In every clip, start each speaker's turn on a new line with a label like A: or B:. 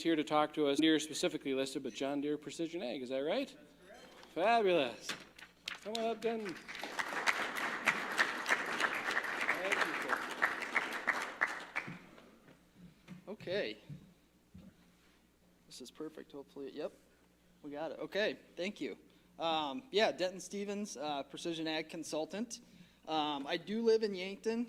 A: here to talk to us. Deere specifically listed, but John Deere Precision Ag, is that right? Fabulous. Come on up, Denton. Thank you, sir. Okay. This is perfect, hopefully. Yep, we got it. Okay, thank you. Yeah, Denton Stevens, Precision Ag Consultant. I do live in Yankton.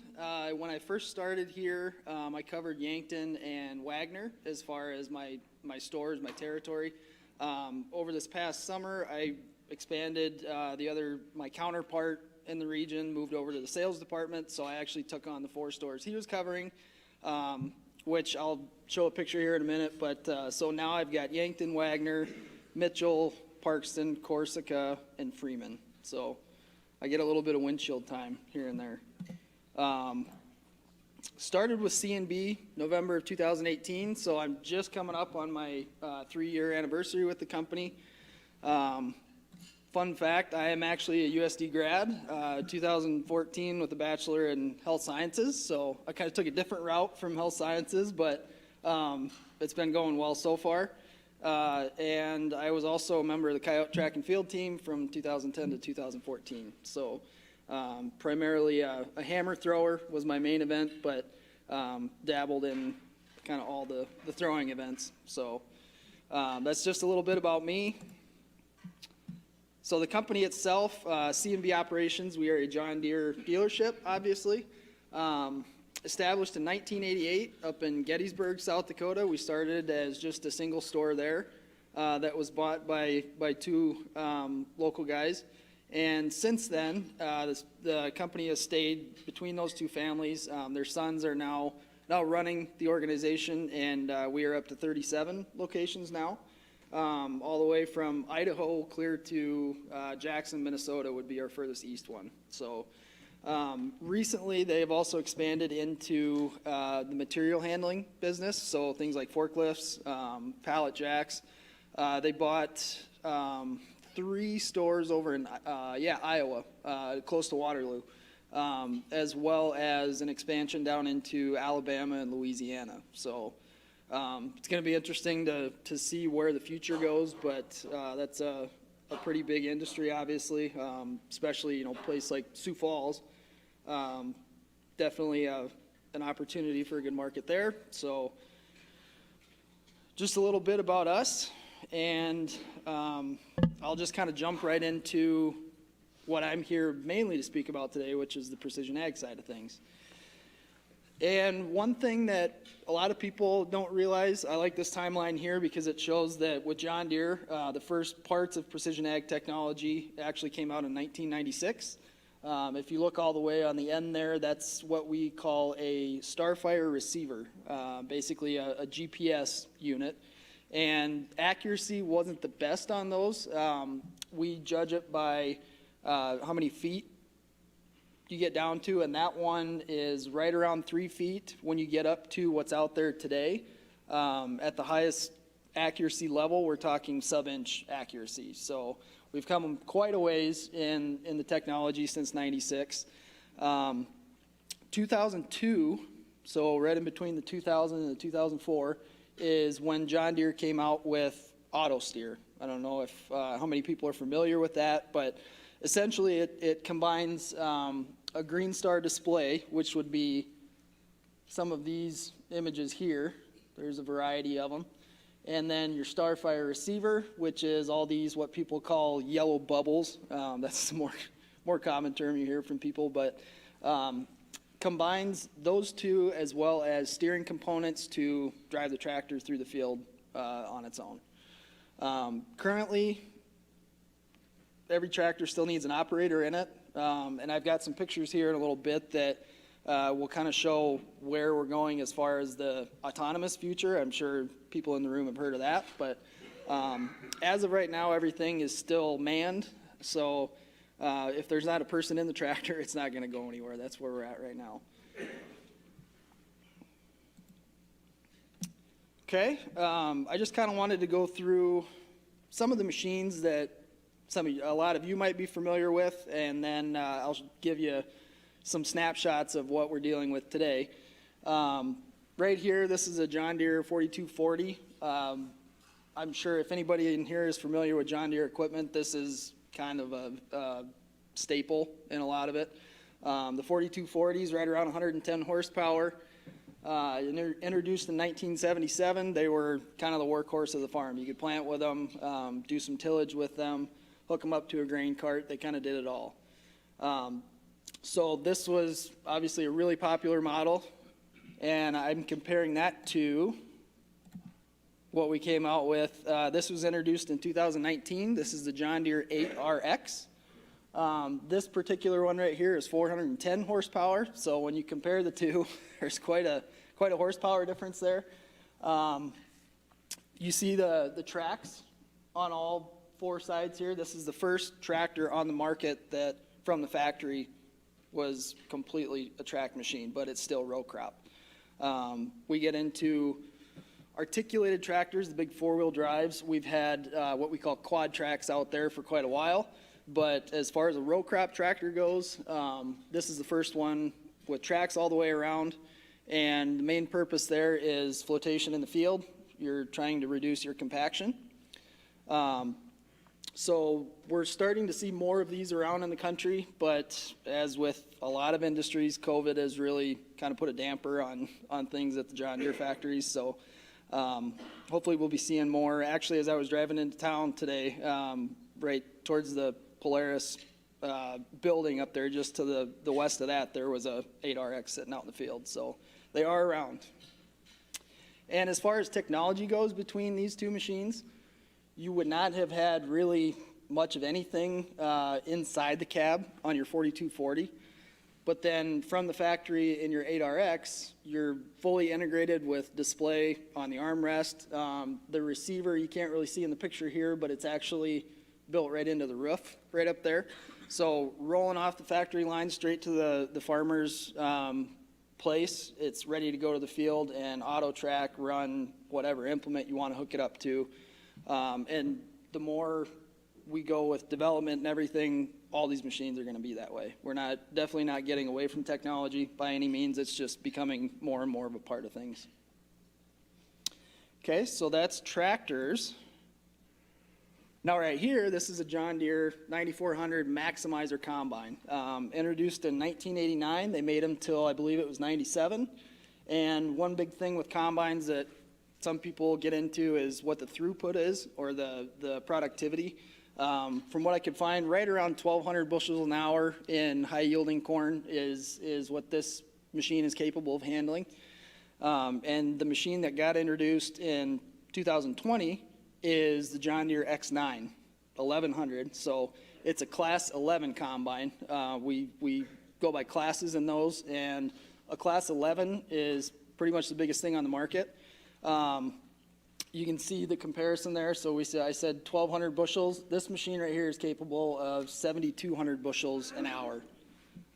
A: When I first started here, I covered Yankton and Wagner as far as my stores, my territory. Over this past summer, I expanded my counterpart in the region, moved over to the sales department, so I actually took on the 4 stores he was covering, which I'll show a picture here in a minute. But so now I've got Yankton, Wagner, Mitchell, Parkston, Corsica, and Freeman. So I get a little bit of windshield time here and there. Started with C&B November of 2018, so I'm just coming up on my 3-year anniversary with the company. Fun fact, I am actually a USD grad, 2014 with a bachelor in health sciences, so I kind of took a different route from health sciences, but it's been going well so far. And I was also a member of the Coyote track and field team from 2010 to 2014. So primarily a hammer thrower was my main event, but dabbled in kind of all the throwing events. So that's just a little bit about me. So the company itself, C&B Operations, we are a John Deere dealership, obviously. Established in 1988 up in Gettysburg, South Dakota. We started as just a single store there that was bought by 2 local guys. And since then, the company has stayed between those 2 families. Their sons are now running the organization, and we are up to 37 locations now. All the way from Idaho clear to Jackson, Minnesota would be our furthest east one. So recently they've also expanded into the material handling business, so things like forklifts, pallet jacks. They bought 3 stores over in Iowa, close to Waterloo, as well as an expansion down into Alabama and Louisiana. So it's going to be interesting to see where the future goes, but that's a pretty big industry, obviously, especially a place like Sioux Falls. Definitely an opportunity for a good market there. So just a little bit about us, and I'll just kind of jump right into what I'm here mainly to speak about today, which is the precision ag side of things. And one thing that a lot of people don't realize, I like this timeline here because it shows that with John Deere, the first parts of precision ag technology actually came out in 1996. If you look all the way on the end there, that's what we call a Starfire receiver, basically a GPS unit. And accuracy wasn't the best on those. We judge it by how many feet you get down to, and that one is right around 3 feet when you get up to what's out there today. At the highest accuracy level, we're talking sub-inch accuracy. So we've come quite a ways in the technology since '96. 2002, so right in between the 2000 and the 2004, is when John Deere came out with auto steer. I don't know if how many people are familiar with that, but essentially it combines a green star display, which would be some of these images here. There's a variety of them. And then your Starfire receiver, which is all these what people call yellow bubbles. That's a more common term you hear from people, but combines those 2 as well as steering components to drive the tractor through the field on its own. Currently, every tractor still needs an operator in it, and I've got some pictures here in a little bit that will kind of show where we're going as far as the autonomous future. I'm sure people in the room have heard of that, but as of right now, everything is still manned, so if there's not a person in the tractor, it's not going to go anywhere. That's where we're at right now. Okay, I just kind of wanted to go through some of the machines that a lot of you might be familiar with, and then I'll give you some snapshots of what we're dealing with today. Right here, this is a John Deere 4240. I'm sure if anybody in here is familiar with John Deere equipment, this is kind of a staple in a lot of it. The 4240 is right around 110 horsepower. Introduced in 1977, they were kind of the workhorse of the farm. You could plant with them, do some tillage with them, hook them up to a grain cart. They kind of did it all. So this was obviously a really popular model, and I'm comparing that to what we came out with. This was introduced in 2019. This is the John Deere 8RX. This particular one right here is 410 horsepower. So when you compare the two, there's quite a horsepower difference there. You see the tracks on all four sides here. This is the first tractor on the market that from the factory was completely a track machine, but it's still row crop. We get into articulated tractors, the big four-wheel drives. We've had what we call quad tracks out there for quite a while. But as far as a row crop tractor goes, this is the first one with tracks all the way around. And the main purpose there is flotation in the field. You're trying to reduce your compaction. So we're starting to see more of these around in the country, but as with a lot of industries, COVID has really kind of put a damper on things at the John Deere factories. So hopefully we'll be seeing more. Actually, as I was driving into town today, right towards the Polaris building up there, just to the west of that, there was a 8RX sitting out in the field. So they are around. And as far as technology goes between these two machines, you would not have had really much of anything inside the cab on your 4240. But then from the factory in your 8RX, you're fully integrated with display on the armrest. The receiver you can't really see in the picture here, but it's actually built right into the roof right up there. So rolling off the factory line straight to the farmer's place, it's ready to go to the field and auto track, run whatever implement you want to hook it up to. And the more we go with development and everything, all these machines are going to be that way. We're definitely not getting away from technology by any means. It's just becoming more and more of a part of things. Okay, so that's tractors. Now right here, this is a John Deere 9400 Maximizer Combine. Introduced in 1989. They made them till I believe it was 97. And one big thing with combines that some people get into is what the throughput is, or the productivity. From what I could find, right around 1,200 bushels an hour in high-yielding corn is what this machine is capable of handling. And the machine that got introduced in 2020 is the John Deere X9 1100. So it's a Class 11 combine. We go by classes in those, and a Class 11 is pretty much the biggest thing on the market. You can see the comparison there. So I said 1,200 bushels. This machine right here is capable of 7,200 bushels an hour,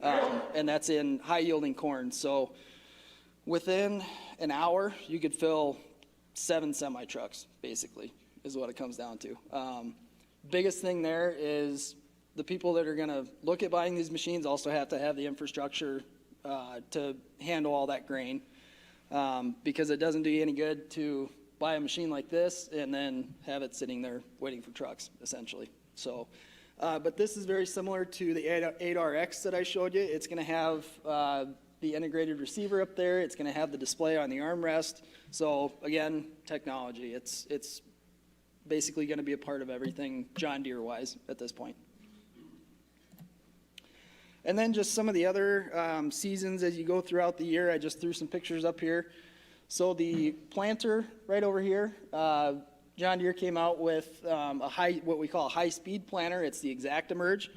A: and that's in high-yielding corn. So within an hour, you could fill 7 semi-trucks, basically, is what it comes down to. Biggest thing there is the people that are going to look at buying these machines also have to have the infrastructure to handle all that grain. Because it doesn't do you any good to buy a machine like this and then have it sitting there waiting for trucks, essentially. So, but this is very similar to the 8RX that I showed you. It's going to have the integrated receiver up there. It's going to have the display on the armrest. So again, technology. It's basically going to be a part of everything John Deere-wise at this point. And then just some of the other seasons as you go throughout the year. I just threw some pictures up here. So the planter right over here, John Deere came out with what we call a high-speed planter. It's the ExactEmerge.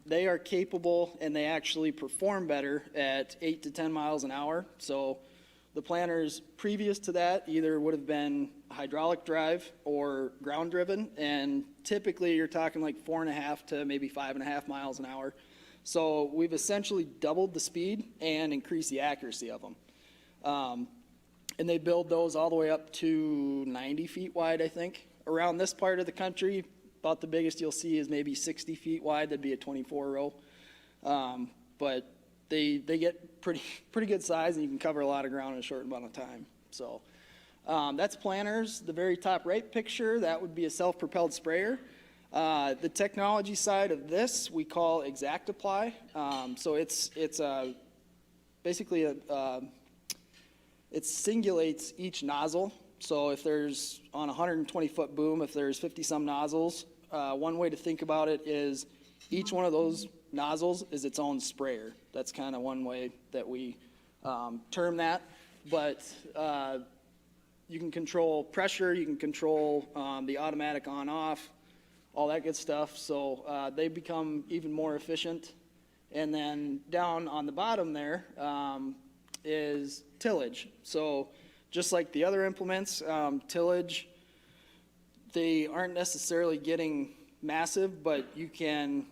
A: They are capable, and they actually perform better at 8 to 10 miles an hour. So the planters previous to that either would have been hydraulic drive or ground driven, and typically you're talking like 4.5 to maybe 5.5 miles an hour. So we've essentially doubled the speed and increased the accuracy of them. And they build those all the way up to 90 feet wide, I think. Around this part of the country, about the biggest you'll see is maybe 60 feet wide. That'd be a 24 row. But they get pretty good size, and you can cover a lot of ground in a short amount of time. So That's planters. The very top right picture, that would be a self-propelled sprayer. The technology side of this we call ExactApply. So it's basically it singulates each nozzle. So if there's on a 120-foot boom, if there's 50-some nozzles, one way to think about it is each one of those nozzles is its own sprayer. That's kind of one way that we term that. But you can control pressure, you can control the automatic on-off, all that good stuff. So they become even more efficient. And then down on the bottom there is tillage. So just like the other implements, tillage, they aren't necessarily getting massive, but you can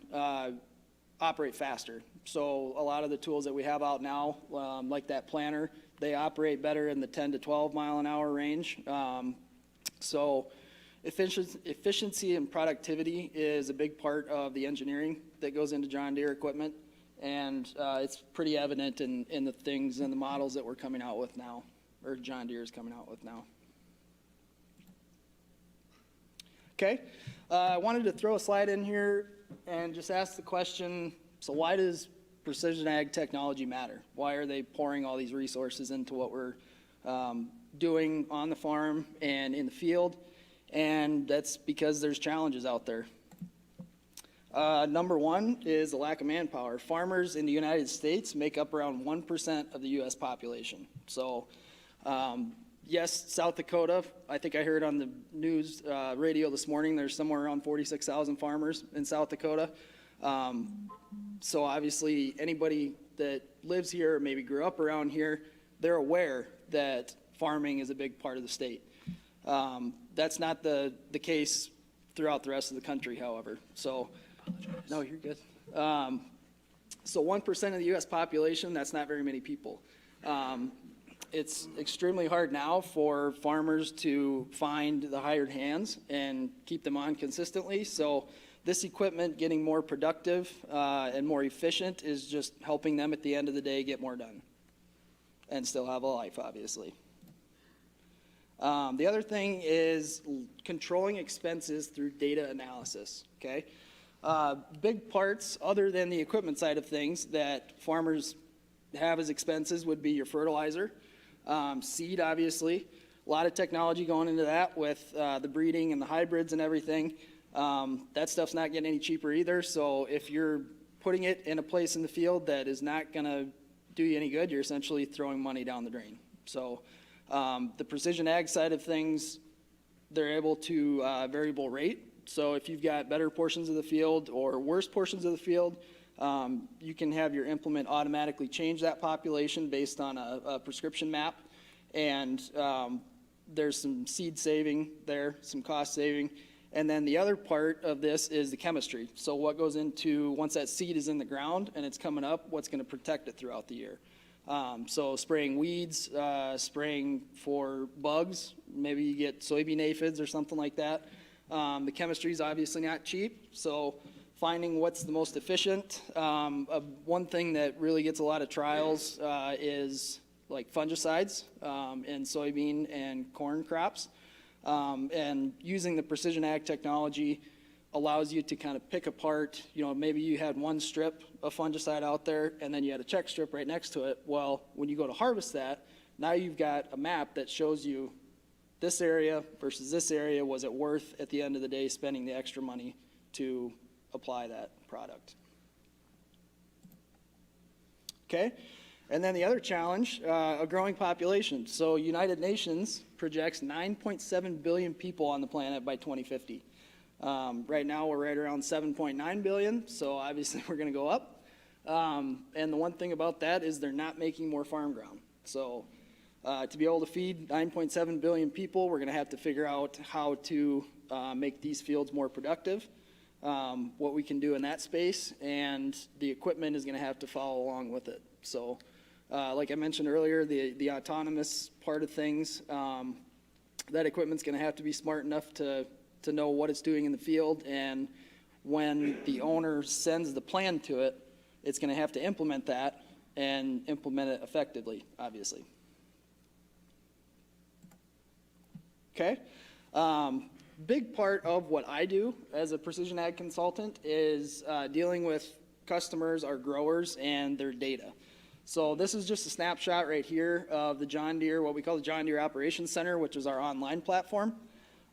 A: operate faster. So a lot of the tools that we have out now, like that planter, they operate better in the 10 to 12 mile an hour range. So efficiency and productivity is a big part of the engineering that goes into John Deere equipment. And it's pretty evident in the things and the models that we're coming out with now, or John Deere is coming out with now. Okay, I wanted to throw a slide in here and just ask the question, so why does precision ag technology matter? Why are they pouring all these resources into what we're doing on the farm and in the field? And that's because there's challenges out there. Number one is the lack of manpower. Farmers in the United States make up around 1% of the U.S. population. So, yes, South Dakota, I think I heard on the news radio this morning, there's somewhere around 46,000 farmers in South Dakota. So obviously anybody that lives here or maybe grew up around here, they're aware that farming is a big part of the state. That's not the case throughout the rest of the country, however. So, no, you're good. So 1% of the U.S. population, that's not very many people. It's extremely hard now for farmers to find the hired hands and keep them on consistently. So this equipment getting more productive and more efficient is just helping them at the end of the day get more done and still have a life, obviously. The other thing is controlling expenses through data analysis, okay? Big parts, other than the equipment side of things, that farmers have as expenses would be your fertilizer, seed, obviously. A lot of technology going into that with the breeding and the hybrids and everything. That stuff's not getting any cheaper either, so if you're putting it in a place in the field that is not going to do you any good, you're essentially throwing money down the drain. So the precision ag side of things, they're able to variable rate. So if you've got better portions of the field or worse portions of the field, you can have your implement automatically change that population based on a prescription map. And there's some seed saving there, some cost saving. And then the other part of this is the chemistry. So what goes into, once that seed is in the ground and it's coming up, what's going to protect it throughout the year. So spraying weeds, spraying for bugs, maybe you get soybean aphids or something like that. The chemistry is obviously not cheap, so finding what's the most efficient. One thing that really gets a lot of trials is like fungicides in soybean and corn crops. And using the precision ag technology allows you to kind of pick apart, you know, maybe you had one strip of fungicide out there and then you had a check strip right next to it. Well, when you go to harvest that, now you've got a map that shows you this area versus this area, was it worth at the end of the day spending the extra money to apply that product. Okay, and then the other challenge, a growing population. So United Nations projects 9.7 billion people on the planet by 2050. Right now we're right around 7.9 billion, so obviously we're going to go up. And the one thing about that is they're not making more farm ground. So to be able to feed 9.7 billion people, we're going to have to figure out how to make these fields more productive, what we can do in that space, and the equipment is going to have to follow along with it. So like I mentioned earlier, the autonomous part of things, that equipment's going to have to be smart enough to know what it's doing in the field, and when the owner sends the plan to it, it's going to have to implement that and implement it effectively, obviously. Okay? Big part of what I do as a precision ag consultant is dealing with customers, our growers, and their data. So this is just a snapshot right here of the John Deere, what we call the John Deere Operations Center, which is our online platform.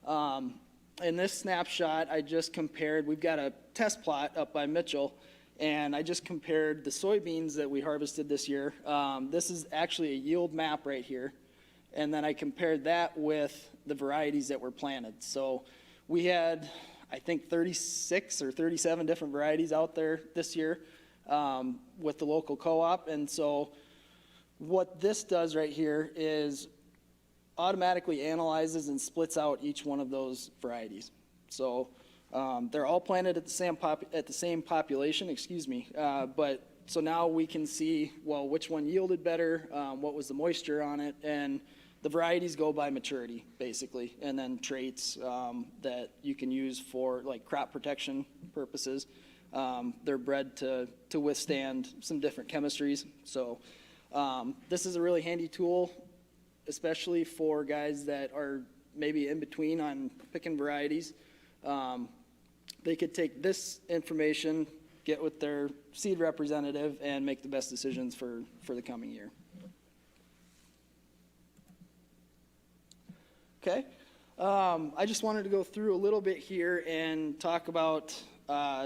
A: In this snapshot, I just compared, we've got a test plot up by Mitchell, and I just compared the soybeans that we harvested this year. This is actually a yield map right here. And then I compared that with the varieties that were planted. So we had, I think, 36 or 37 different varieties out there this year with the local co-op. And so what this does right here is automatically analyzes and splits out each one of those varieties. So they're all planted at the same population, but so now we can see, well, which one yielded better, what was the moisture on it, and the varieties go by maturity, basically, and then traits that you can use for like crop protection purposes. They're bred to withstand some different chemistries. So this is a really handy tool, especially for guys that are maybe in between on picking varieties. They could take this information, get with their seed representative, and make the best decisions for the coming year. Okay, I just wanted to go through a little bit here and talk about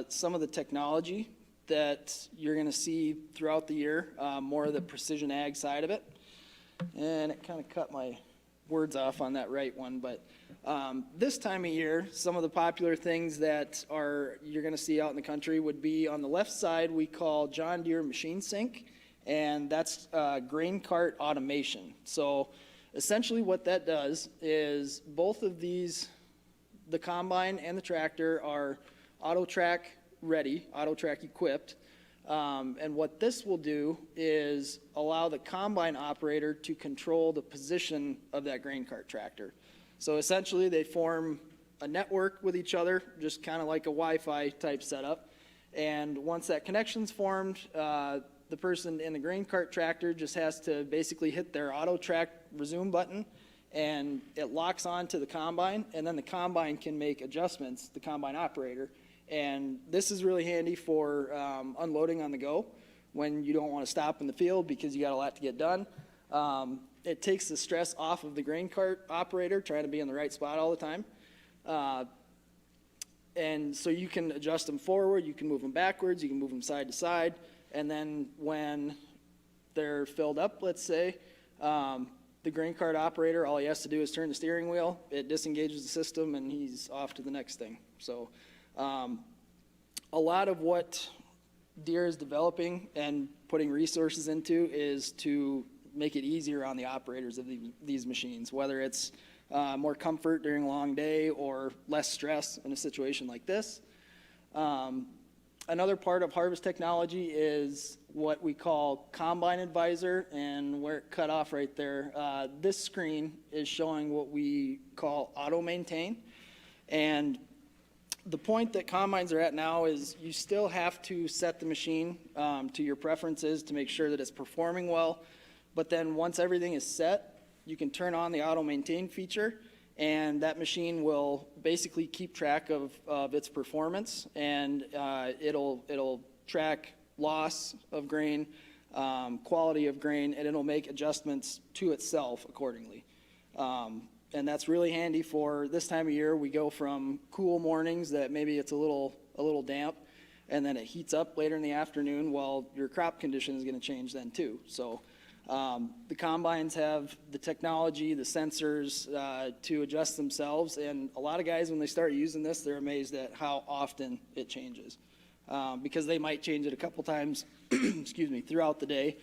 A: some of the technology that you're going to see throughout the year, more of the precision ag side of it. And it kind of cut my words off on that right one, but this time of year, some of the popular things that you're going to see out in the country would be on the left side, we call John Deere Machine Sync, and that's grain cart automation. So essentially what that does is both of these, the combine and the tractor, are AutoTrack ready, AutoTrack equipped. And what this will do is allow the combine operator to control the position of that grain cart tractor. So essentially they form a network with each other, just kind of like a Wi-Fi type setup. And once that connection's formed, the person in the grain cart tractor just has to basically hit their AutoTrack resume button, and it locks on to the combine, and then the combine can make adjustments, the combine operator. And this is really handy for unloading on the go when you don't want to stop in the field because you got a lot to get done. It takes the stress off of the grain cart operator trying to be in the right spot all the time. And so you can adjust them forward, you can move them backwards, you can move them side to side. And then when they're filled up, let's say, the grain cart operator, all he has to do is turn the steering wheel, it disengages the system, and he's off to the next thing. So a lot of what Deere is developing and putting resources into is to make it easier on the operators of these machines, whether it's more comfort during a long day or less stress in a situation like this. Another part of harvest technology is what we call Combine Advisor, and where it cut off right there, this screen is showing what we call Auto Maintain. And the point that combines are at now is you still have to set the machine to your preferences to make sure that it's performing well. But then once everything is set, you can turn on the Auto Maintain feature, and that machine will basically keep track of its performance, and it'll track loss of grain, quality of grain, and it'll make adjustments to itself accordingly. And that's really handy for this time of year. We go from cool mornings that maybe it's a little damp, and then it heats up later in the afternoon. Well, your crop condition is going to change then too. So the combines have the technology, the sensors to adjust themselves, and a lot of guys, when they start using this, they're amazed at how often it changes, because they might change it a couple times throughout the day.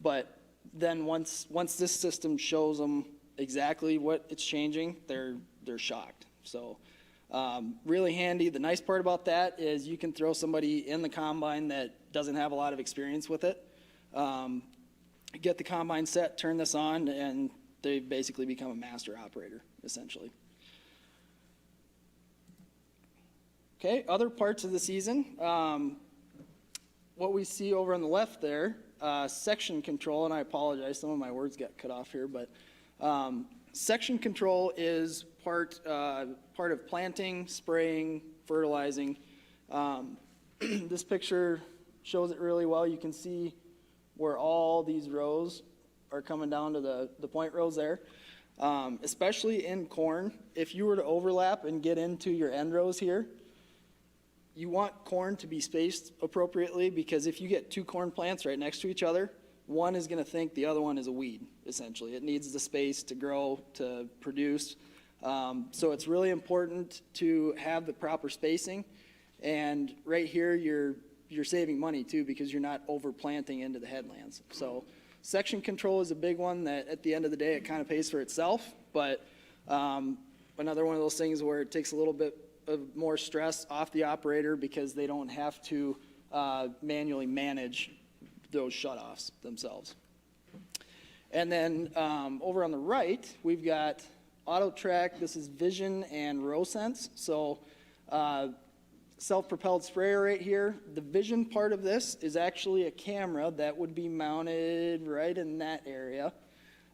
A: But then once this system shows them exactly what it's changing, they're shocked. So really handy. The nice part about that is you can throw somebody in the combine that doesn't have a lot of experience with it, get the combine set, turn this on, and they basically become a master operator, essentially. Okay, other parts of the season. What we see over on the left there, section control, and I apologize, some of my words got cut off here, but Section control is part of planting, spraying, fertilizing. This picture shows it really well. You can see where all these rows are coming down to the point rows there. Especially in corn, if you were to overlap and get into your end rows here, you want corn to be spaced appropriately, because if you get two corn plants right next to each other, one is going to think the other one is a weed, essentially. It needs the space to grow, to produce. So it's really important to have the proper spacing. And right here, you're saving money too, because you're not overplanting into the headlands. So section control is a big one that at the end of the day, it kind of pays for itself. But another one of those things where it takes a little bit of more stress off the operator, because they don't have to manually manage those shutoffs themselves. And then over on the right, we've got auto track. This is vision and row sense. So self-propelled sprayer right here. The vision part of this is actually a camera that would be mounted right in that area.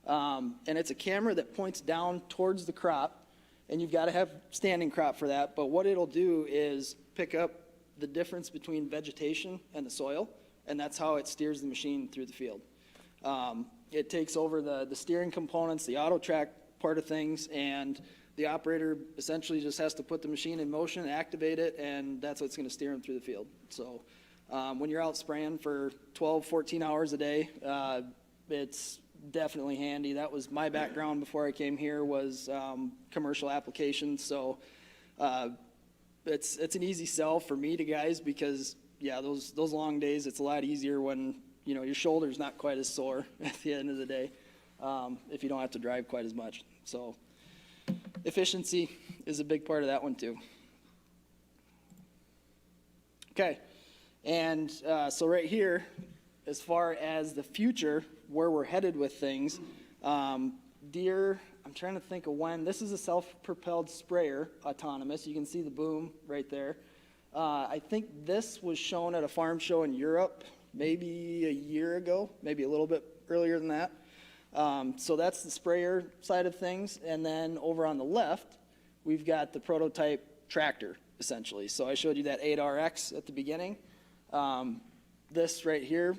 A: And it's a camera that points down towards the crop, and you've got to have standing crop for that. But what it'll do is pick up the difference between vegetation and the soil, and that's how it steers the machine through the field. It takes over the steering components, the auto track part of things, and the operator essentially just has to put the machine in motion, activate it, and that's what's going to steer them through the field. So when you're out spraying for 12, 14 hours a day, it's definitely handy. That was my background before I came here, was commercial applications. So it's an easy sell for me to guys, because yeah, those long days, it's a lot easier when, you know, your shoulder's not quite as sore at the end of the day, if you don't have to drive quite as much. So efficiency is a big part of that one too. Okay, and so right here, as far as the future, where we're headed with things, Deere, I'm trying to think of when. This is a self-propelled sprayer, autonomous. You can see the boom right there. I think this was shown at a farm show in Europe maybe a year ago, maybe a little bit earlier than that. So that's the sprayer side of things. And then over on the left, we've got the prototype tractor, essentially. So I showed you that 8RX at the beginning. This right here,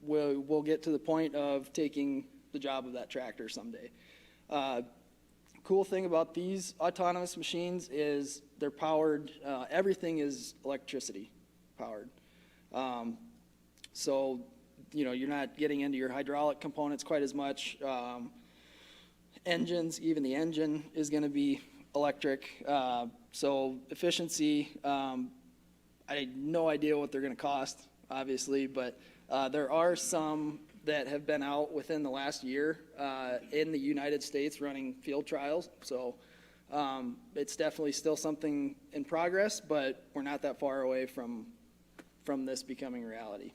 A: we'll get to the point of taking the job of that tractor someday. Cool thing about these autonomous machines is they're powered, everything is electricity powered. So, you know, you're not getting into your hydraulic components quite as much. Engines, even the engine is going to be electric. So efficiency, I had no idea what they're going to cost, obviously, but there are some that have been out within the last year in the United States running field trials. So it's definitely still something in progress, but we're not that far away from this becoming reality.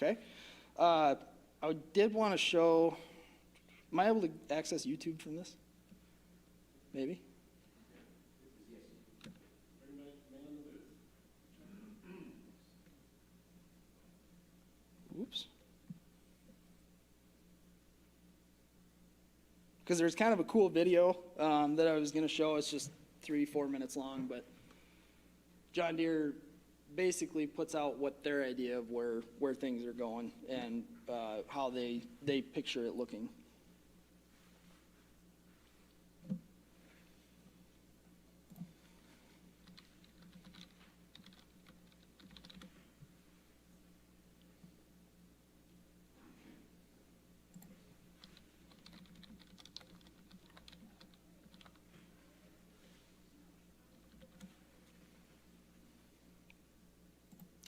A: Okay. I did want to show, am I able to access YouTube from this? Maybe? Oops. Because there's kind of a cool video that I was going to show. It's just 3-4 minutes long, but John Deere basically puts out what their idea of where things are going and how they picture it looking.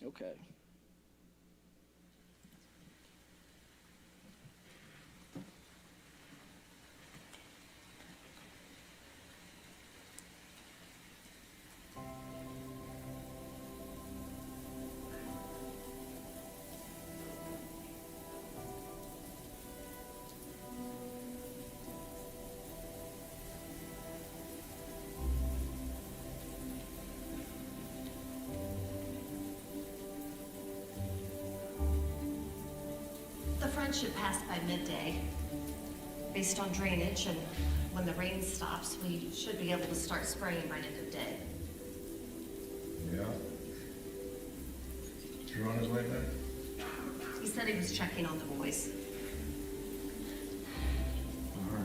A: Okay.
B: front should pass by midday. Based on drainage and when the rain stops, we should be able to start spraying right at midday.
C: Yeah. You on his way back?
B: He said he was checking on the boys.
C: All right.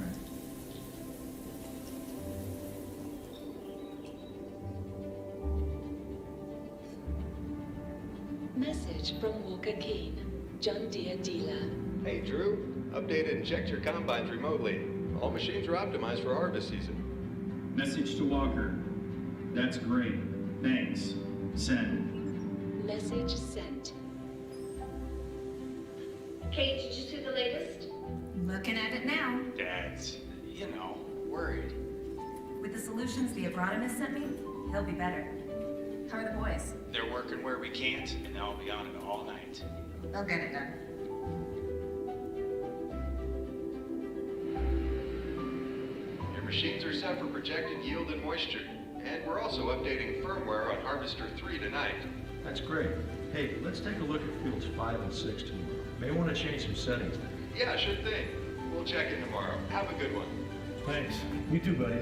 D: Message from Walker Keane, John Deere dealer.
E: Hey Drew, updated and checked your combines remotely. All machines are optimized for harvest season.
F: Message to Walker. That's great. Thanks. Send.
D: Message sent.
B: Kate, did you see the latest?
G: Looking at it now.
H: Dad's, worried.
G: With the solutions the agronomist sent me, he'll be better. How are the boys?
H: They're working where we can't, and they'll be on it all night.
G: They'll get it done.
E: Your machines are set for projected yield and moisture. And we're also updating firmware on Harvester 3 tonight.
C: That's great. Hey, let's take a look at fields 5 and 6 tomorrow. May want to change some settings there.
E: Yeah, sure thing. We'll check in tomorrow. Have a good one.
C: Thanks. You too, buddy.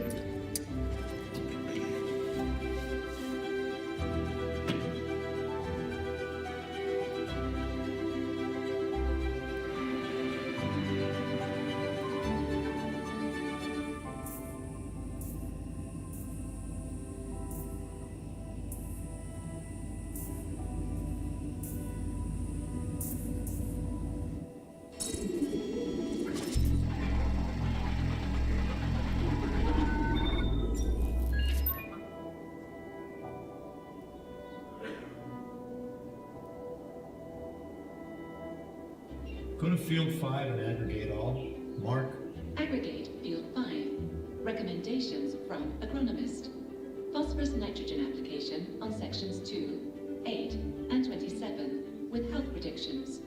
C: Go to field 5 and aggregate all. Mark.
D: Aggregate field 5. Recommendations from agronomist. Phosphorus nitrogen application on sections 2, 8, and 27 with health predictions.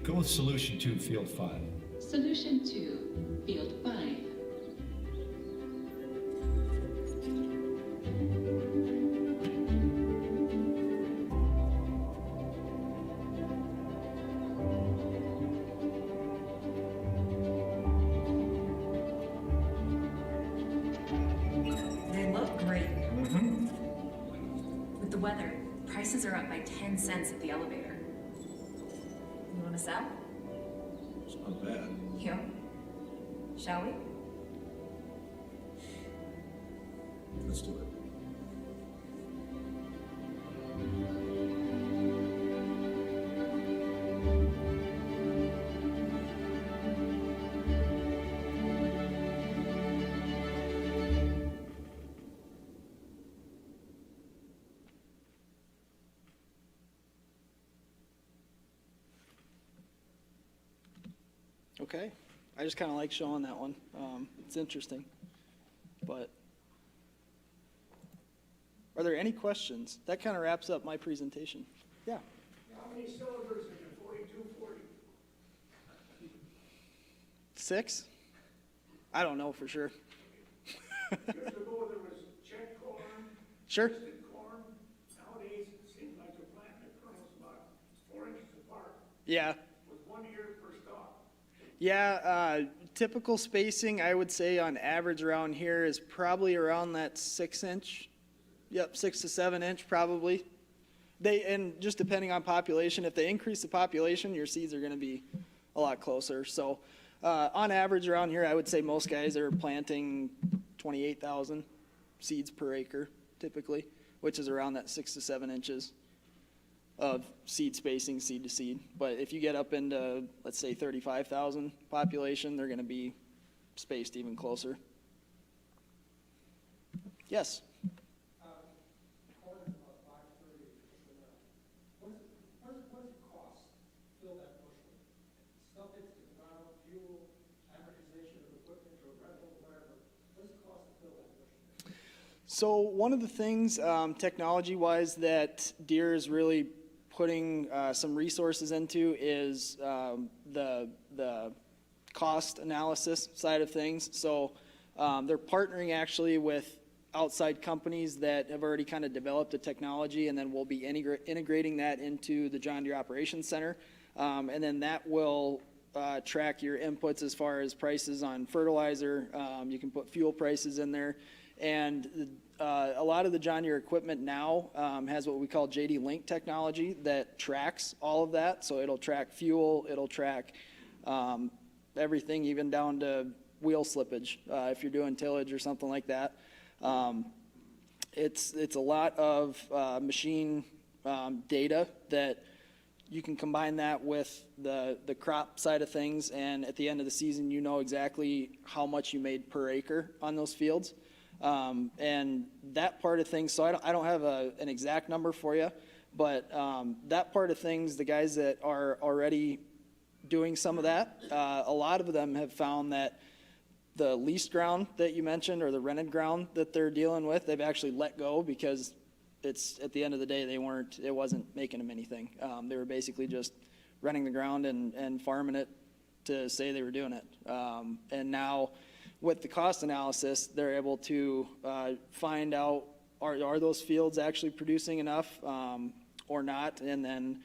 C: Go with solution 2, field 5.
D: Solution 2, field 5.
G: They look great. With the weather, prices are up by 10 cents at the elevator. You want to sell?
C: It's not bad.
G: Yeah. Shall we?
C: Let's do it.
A: Okay, I just kind of like showing that one. It's interesting. But are there any questions? That kind of wraps up my presentation. Yeah.
I: How many cylinders in the 4240?
A: 6? I don't know for sure.
I: Years ago, there was check corn,
A: Sure.
I: twisted corn. Nowadays, it seems like they're planting the kernels about 4 inches apart,
A: Yeah.
I: with 1 ear per stalk.
A: Yeah, typical spacing, I would say on average around here is probably around that 6-inch. Yep, 6 to 7 inch probably. And just depending on population, if they increase the population, your seeds are gonna be a lot closer. So, on average around here, I would say most guys are planting 28,000 seeds per acre typically, which is around that 6 to 7 inches of seed spacing, seed to seed. But if you get up into, let's say 35,000 population, they're gonna be spaced even closer. Yes?
I: Corn is about 530. What does it cost to fill that bushel? Stuff into the ground, fuel, amortization of equipment, or rental, whatever. What does it cost to fill that bushel?
A: So one of the things, technology-wise, that Deere is really putting some resources into is the cost analysis side of things. So they're partnering actually with outside companies that have already kind of developed the technology, and then we'll be integrating that into the John Deere Operations Center. And then that will track your inputs as far as prices on fertilizer. You can put fuel prices in there. And a lot of the John Deere equipment now has what we call JD Link technology that tracks all of that. So it'll track fuel, it'll track everything, even down to wheel slippage if you're doing tillage or something like that. It's a lot of machine data that you can combine that with the crop side of things, and at the end of the season, you know exactly how much you made per acre on those fields. And that part of things, so I don't have an exact number for you, but that part of things, the guys that are already doing some of that, a lot of them have found that the leased ground that you mentioned or the rented ground that they're dealing with, they've actually let go because it's at the end of the day, it wasn't making them anything. They were basically just renting the ground and farming it to say they were doing it. And now with the cost analysis, they're able to find out, are those fields actually producing enough or not? And then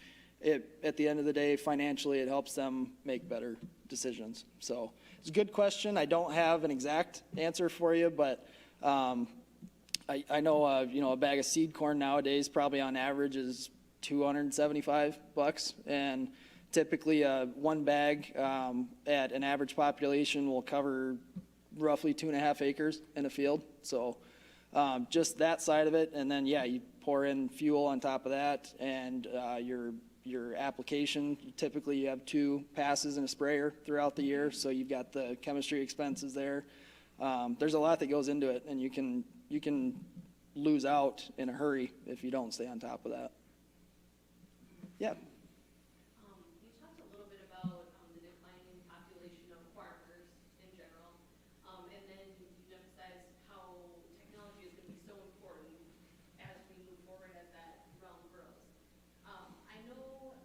A: at the end of the day, financially, it helps them make better decisions. So it's a good question. I don't have an exact answer for you, but I know a bag of seed corn nowadays probably on average is $275, and typically one bag at an average population will cover roughly 2.5 acres in a field. So just that side of it, and then you pour in fuel on top of that, and your application, typically you have 2 passes and a sprayer throughout the year, so you've got the chemistry expenses there. There's a lot that goes into it, and you can lose out in a hurry if you don't stay on top of that. Yeah.
J: You talked a little bit about the declining population of farmers in general, and then you emphasized how technology is going to be so important as we move forward as that realm grows. I know,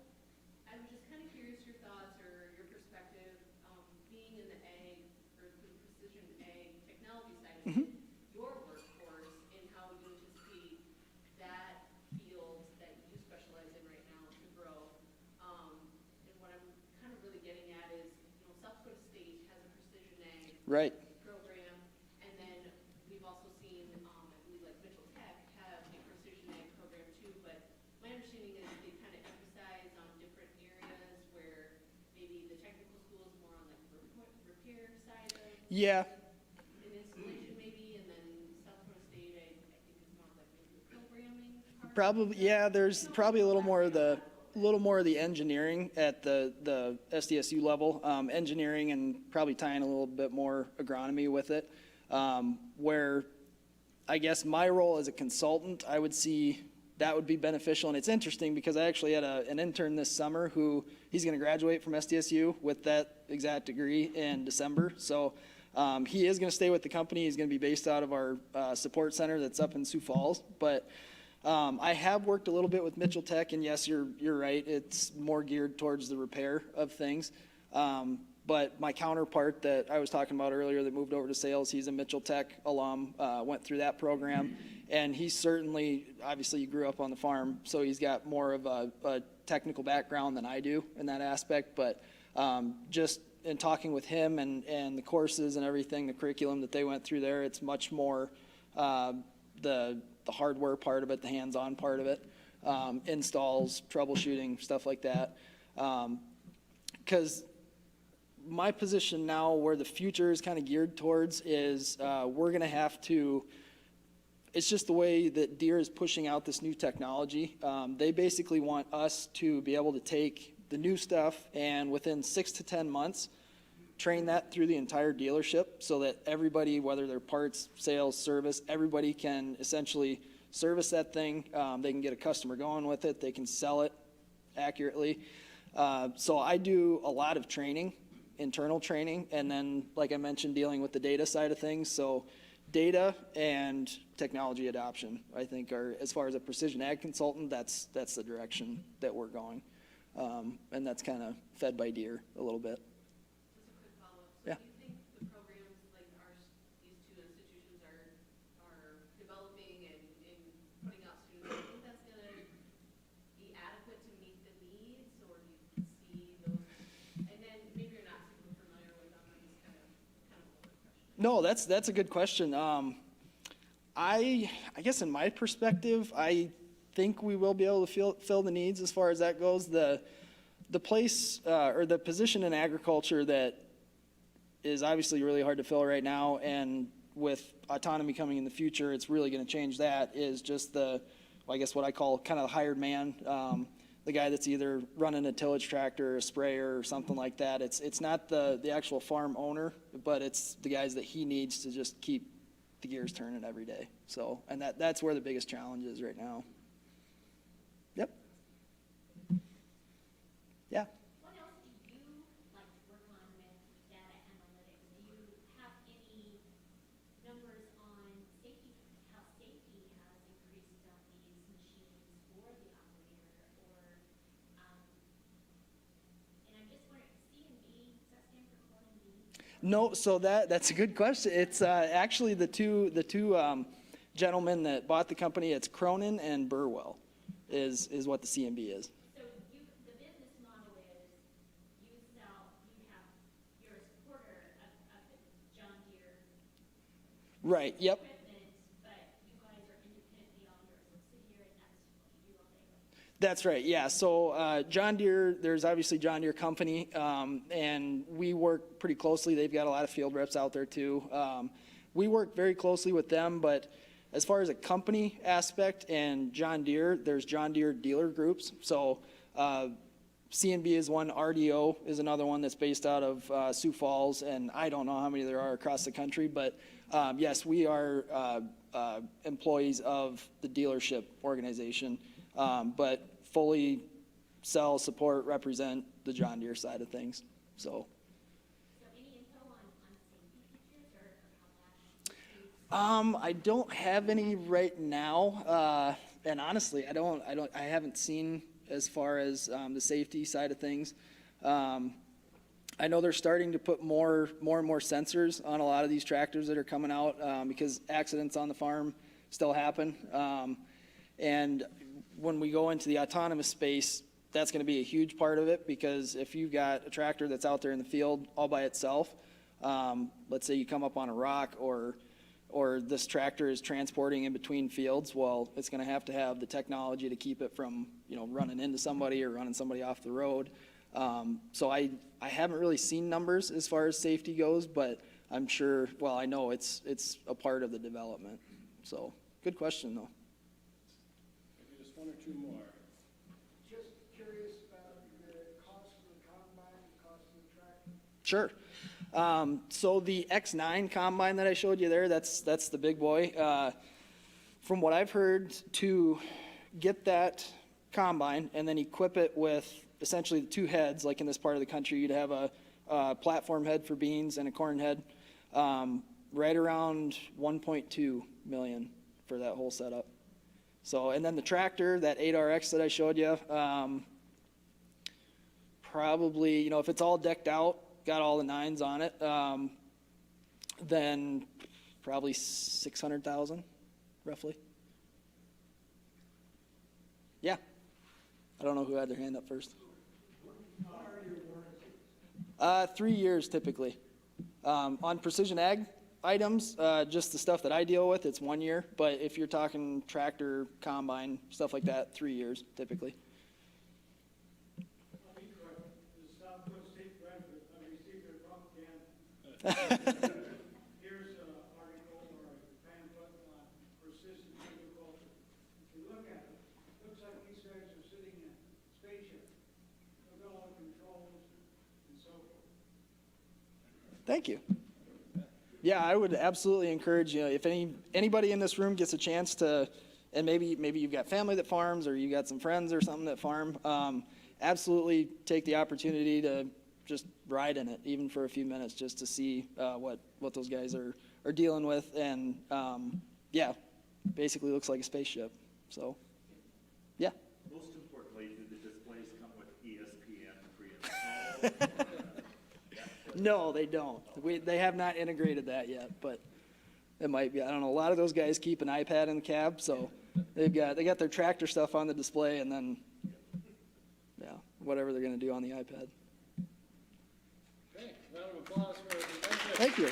J: I was just kind of curious your thoughts or your perspective, being in the ag or the precision ag technology side of it, your workforce and how you anticipate that field that you specialize in right now to grow. And what I'm kind of really getting at is, South Dakota State has a precision ag program, and then we've also seen, I believe like Mitchell Tech have a precision ag program too, but my understanding is they kind of emphasize on different areas where maybe the technical school is more on like the repair side of an installation maybe, and then South Dakota State I think is more like maybe the programming part.
A: Probably, there's probably a little more of the engineering at the SDSU level, engineering, and probably tying a little bit more agronomy with it, where I guess my role as a consultant, I would see that would be beneficial. And it's interesting because I actually had an intern this summer who he's going to graduate from SDSU with that exact degree in December. So he is going to stay with the company. He's going to be based out of our support center that's up in Sioux Falls. But I have worked a little bit with Mitchell Tech, and yes, you're right. It's more geared towards the repair of things. But my counterpart that I was talking about earlier that moved over to sales, he's a Mitchell Tech alum, went through that program, and he certainly, obviously he grew up on the farm, so he's got more of a technical background than I do in that aspect. But just in talking with him and the courses and everything, the curriculum that they went through there, it's much more the hardware part of it, the hands-on part of it, installs, troubleshooting, stuff like that. Because my position now, where the future is kind of geared towards, is we're going to have to, it's just the way that Deere is pushing out this new technology. They basically want us to be able to take the new stuff and within 6 to 10 months, train that through the entire dealership so that everybody, whether they're parts, sales, service, everybody can essentially service that thing. They can get a customer going with it. They can sell it accurately. So I do a lot of training, internal training, and then, like I mentioned, dealing with the data side of things. So data and technology adoption, I think, are, as far as a precision ag consultant, that's the direction that we're going. And that's kind of fed by Deere a little bit.
J: Just a quick follow-up. So do you think the programs like these two institutions are developing and putting out students, do you think that's going to be adequate to meet the needs, or do you see those? And then maybe
A: No, that's a good question. I guess in my perspective, I think we will be able to fill the needs as far as that goes. The place or the position in agriculture that is obviously really hard to fill right now, and with autonomy coming in the future, it's really going to change that, is just well, I guess what I call kind of the hired man, the guy that's either running a tillage tractor or a sprayer or something like that. It's not the actual farm owner, but it's the guys that he needs to just keep the gears turning every day. So, and that's where the biggest challenge is right now. Yep. Yeah.
K: What else do you like to work on with data analytics? Do you have any numbers on safety, how safety has increased on these machines for the operator? Or, and I'm just wondering, C&B, does that stand for corn and beans?
A: No, so that's a good question. It's actually the two gentlemen that bought the company. It's Cronin and Burwell is what the CMB is.
K: So the business model is you're a supporter of the John Deere
A: Right. Yep.
K: equipment, but you guys are independently owned or a subsidiary, and that's what you do all day.
A: That's right. Yeah. So John Deere, there's obviously John Deere Company, and we work pretty closely. They've got a lot of field reps out there too. We work very closely with them, but as far as a company aspect and John Deere, there's John Deere dealer groups. So CNB is one, RDO is another one that's based out of Sioux Falls, and I don't know how many there are across the country, but yes, we are employees of the dealership organization, but fully sell, support, represent the John Deere side of things. So
K: any info on safety features or how that?
A: I don't have any right now, and honestly, I haven't seen as far as the safety side of things. I know they're starting to put more and more sensors on a lot of these tractors that are coming out because accidents on the farm still happen. And when we go into the autonomous space, that's going to be a huge part of it, because if you've got a tractor that's out there in the field all by itself, let's say you come up on a rock or this tractor is transporting in between fields, well, it's going to have the technology to keep it from, running into somebody or running somebody off the road. So I haven't really seen numbers as far as safety goes, but I'm sure, well, I know it's a part of the development. So good question though.
I: Maybe just one or two more. Just curious about the cost of the combine, the cost of the tractor.
A: Sure. So the X9 combine that I showed you there, that's the big boy. From what I've heard, to get that combine and then equip it with essentially the two heads, like in this part of the country, you'd have a platform head for beans and a corn head, right around 1.2 million for that whole setup. So, and then the tractor, that 8RX that I showed you, probably, if it's all decked out, got all the nines on it, then probably 600,000, roughly. Yeah. I don't know who had their hand up first. 3 years typically. On precision ag items, just the stuff that I deal with, it's 1 year. But if you're talking tractor, combine, stuff like that, 3 years typically.
I: Here's an article or a pamphlet on precision agriculture. If you look at it, it looks like these guys are sitting in a spaceship. Look at all the controls and so forth.
A: Thank you. Yeah, I would absolutely encourage you, if anybody in this room gets a chance to, and maybe you've got family that farms or you got some friends or something that farm, absolutely take the opportunity to just ride in it, even for a few minutes, just to see what those guys are dealing with. And yeah, basically looks like a spaceship. So, yeah.
F: Most importantly, do the displays come with ESPN pre-installed?
A: No, they don't. They have not integrated that yet, but it might be. I don't know. A lot of those guys keep an iPad in the cab, so they got their tractor stuff on the display, and then whatever they're going to do on the iPad.
I: Okay, round of applause for the
A: Thank you.